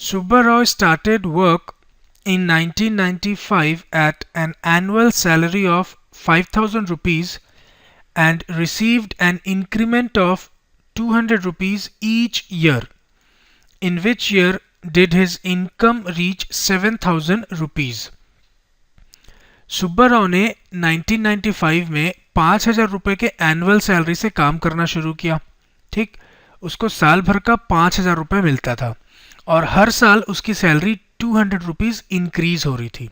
Subba Rao started work in 1995 at an annual salary of 5,000 rupees and received an increment of 200 rupees each year. In which year did his income reach 7,000 rupees? Subba Rao ने 1995 में 5,000 रुपए के annual salary से काम करना शुरू किया। ठीक, उसको साल भर का 5,000 रुपए मिलता था और हर साल उसकी सैलरी 200 रुपीज इंक्रीज हो रही थी।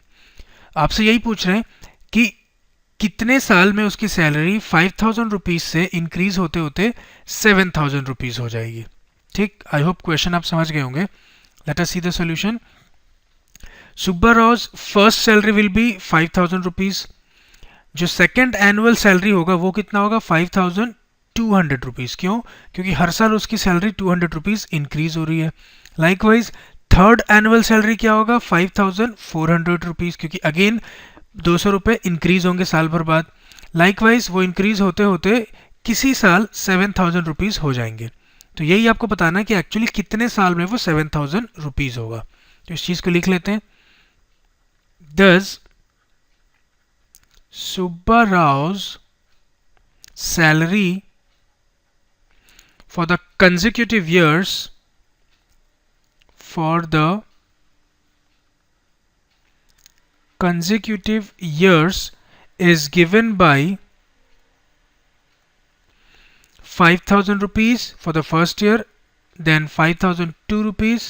आपसे यही पूछ रहे हैं कि कितने साल में उसकी सैलरी 5,000 रुपीज से इंक्रीज होते होते 7,000 रुपीज हो जाएगी। ठीक, आई होप क्वेश्चन आप समझ गए होंगे। Let us see the solution. Subba Rao's first salary will be 5,000 rupees. जो सेकेंड एनुअल सैलरी होगा वो कितना होगा? 5,200 रुपीज। क्यों? क्योंकि हर साल उसकी सैलरी 200 रुपीज इंक्रीज हो रही है। लाइकवाइज थर्ड एनुअल सैलरी क्या होगा? 5,400 रुपीज, क्योंकि अगेन 200 रुपए इंक्रीज होंगे साल भर बाद। लाइकवाइज वो इंक्रीज होते होते किसी साल 7,000 रुपीज हो जाएंगे। तो यही आपको बताना है कि एक्चुअली कितने साल में वो 7,000 रुपीज होगा। तो इस चीज को लिख लेते हैं। Thus, Subba Rao's salary for the consecutive years is given by 5,000 rupees for the first year, then 5,002 rupees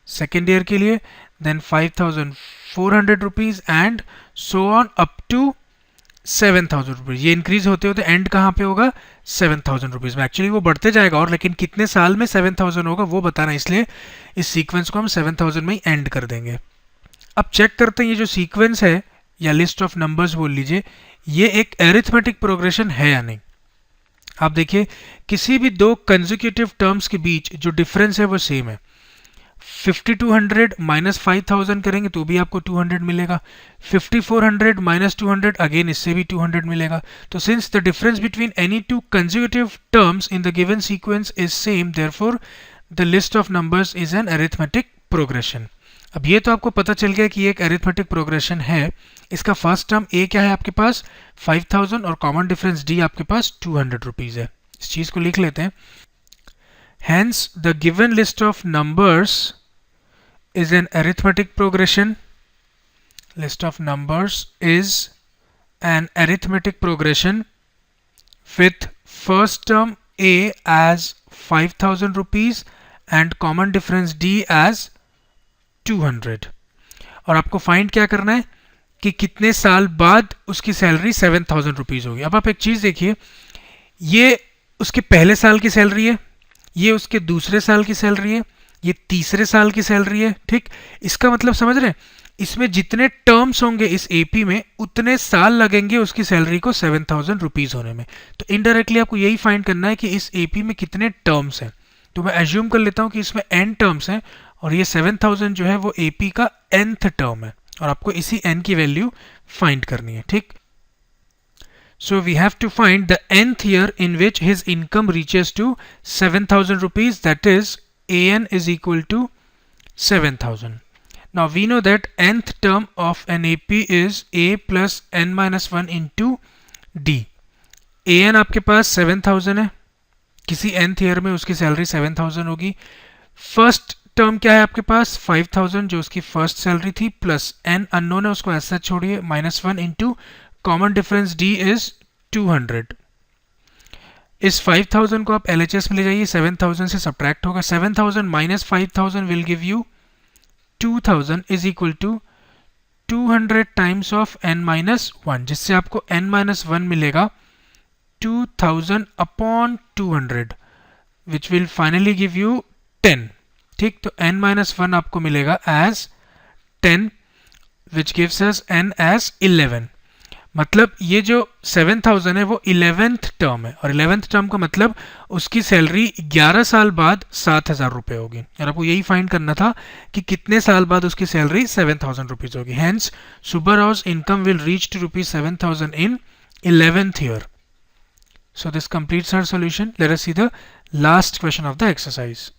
second year के लिए, then 5,400 rupees and so on up to 7,000 rupees। ये इंक्रीज होते होते एंड कहाँ पे होगा? 7,000 रुपीज में। Actually वो बढ़ते जाएगा और लेकिन कितने साल में 7,000 होगा वो बताना, इसलिए इस सीक्वेंस को हम 7,000 में ही एंड कर देंगे। अब चेक करते हैं ये जो सीक्वेंस है या लिस्ट ऑफ नंबर्स बोल लीजिए, ये एक एरिथमेटिक प्रोग्रेशन है या नहीं। आप देखिए किसी भी दो कंसेक्यूटिव टर्म्स के बीच जो डिफरेंस है वो सेम है। 5200 माइनस 5,000 करेंगे तो भी आपको 200 मिलेगा। 5400 माइनस 200 अगेन इससे भी 200 मिलेगा। तो since the difference between any two consecutive terms in the given sequence is same, therefore the list of numbers is an arithmetic progression. अब ये तो आपको पता चल गया कि ये एक अरिथमेटिक प्रोग्रेशन है। इसका फर्स्ट टर्म ए क्या है आपके पास? 5,000 और कॉमन डिफरेंस डी आपके पास 200 रुपीज है। इस चीज को लिख लेते हैं। Hence, the given list of numbers is an arithmetic progression. List of numbers is an arithmetic progression with first term A as 5,000 rupees and common difference D as 200. और आपको फाइंड क्या करना है कि कितने साल बाद उसकी सैलरी 7,000 रुपीज होगी। अब आप एक चीज देखिए, ये उसके पहले साल की सैलरी है, ये उसके दूसरे साल की सैलरी है, ये तीसरे साल की सैलरी है। ठीक, इसका मतलब समझ रहे हैं, इसमें जितने टर्म्स होंगे इस एपी में उतने साल लगेंगे उसकी सैलरी को 7,000 रुपीज होने में। तो इनडायरेक्टली आपको यही फाइंड करना है कि इस एपी में कितने टर्म्स हैं। तो मैं एज्यूम कर लेता हूं कि इसमें n टर्म्स हैं और ये 7,000 जो है वो एपी का nth टर्म है और आपको इसी n की वैल्यू फाइंड करनी है। ठीक, so we have to find the nth year in which his income reaches to 7,000 rupees, that is an is equal to 7,000. Now we know that nth term of an AP is a plus n minus 1 into d. an आपके पास 7,000 है, किसी nth year में उसकी salary 7,000 होगी। First term क्या है आपके पास? 5,000 जो उसकी फर्स्ट सैलरी थी, प्लस n अननोन है उसको ऐसा छोड़िए, minus 1 into common difference d is 200। इस 5,000 को आप LHS में ले जाइए, 7,000 से सब्ट्रैक्ट होगा। 7,000 minus 5,000 will give you 2,000 is equal to 200 times of n minus 1, जिससे आपको n माइनस 1 मिलेगा 2,000 upon 200 which will finally give you 10। ठीक, तो n माइनस 1 आपको मिलेगा as 10 which gives us n as 11। मतलब ये जो 7,000 है वो 11th टर्म है और 11th टर्म का मतलब उसकी सैलरी 11 साल बाद 7,000 रुपए होगी और आपको यही फाइंड करना था कि कितने साल बाद उसकी सैलरी 7,000 रुपीज होगी। Hence Subba Rao's income will reach to rupees 7,000 in 11th year. So this completes our solution. Let us see the last question of the exercise.